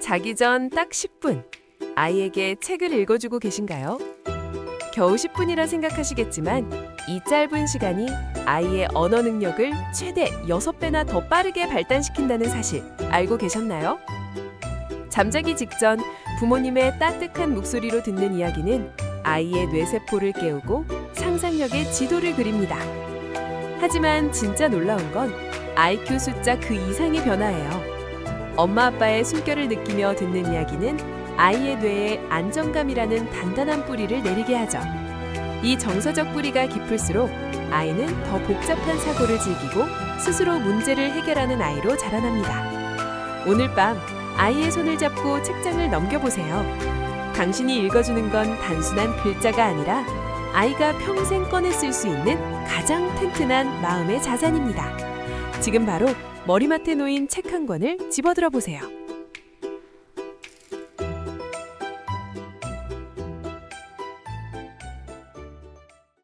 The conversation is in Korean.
자기 전 딱 10분. 아이에게 책을 읽어주고 계신가요? 겨우 10분이라 생각하시겠지만 이 짧은 시간이 아이의 언어 능력을 최대 6배나 더 빠르게 발달시킨다는 사실 알고 계셨나요? 잠자기 직전 부모님의 따뜻한 목소리로 듣는 이야기는 아이의 뇌세포를 깨우고 상상력의 지도를 그립니다. 하지만 진짜 놀라운 건 IQ 숫자 그 이상의 변화예요. 엄마 아빠의 숨결을 느끼며 듣는 이야기는 아이의 뇌에 안정감이라는 단단한 뿌리를 내리게 하죠. 이 정서적 뿌리가 깊을수록 아이는 더 복잡한 사고를 즐기고 스스로 문제를 해결하는 아이로 자라납니다. 오늘 밤 아이의 손을 잡고 책장을 넘겨보세요. 당신이 읽어주는 건 단순한 글자가 아니라 아이가 평생 꺼내 쓸 수 있는 가장 튼튼한 마음의 자산입니다. 지금 바로 머리맡에 놓인 책 한 권을 집어들어 보세요.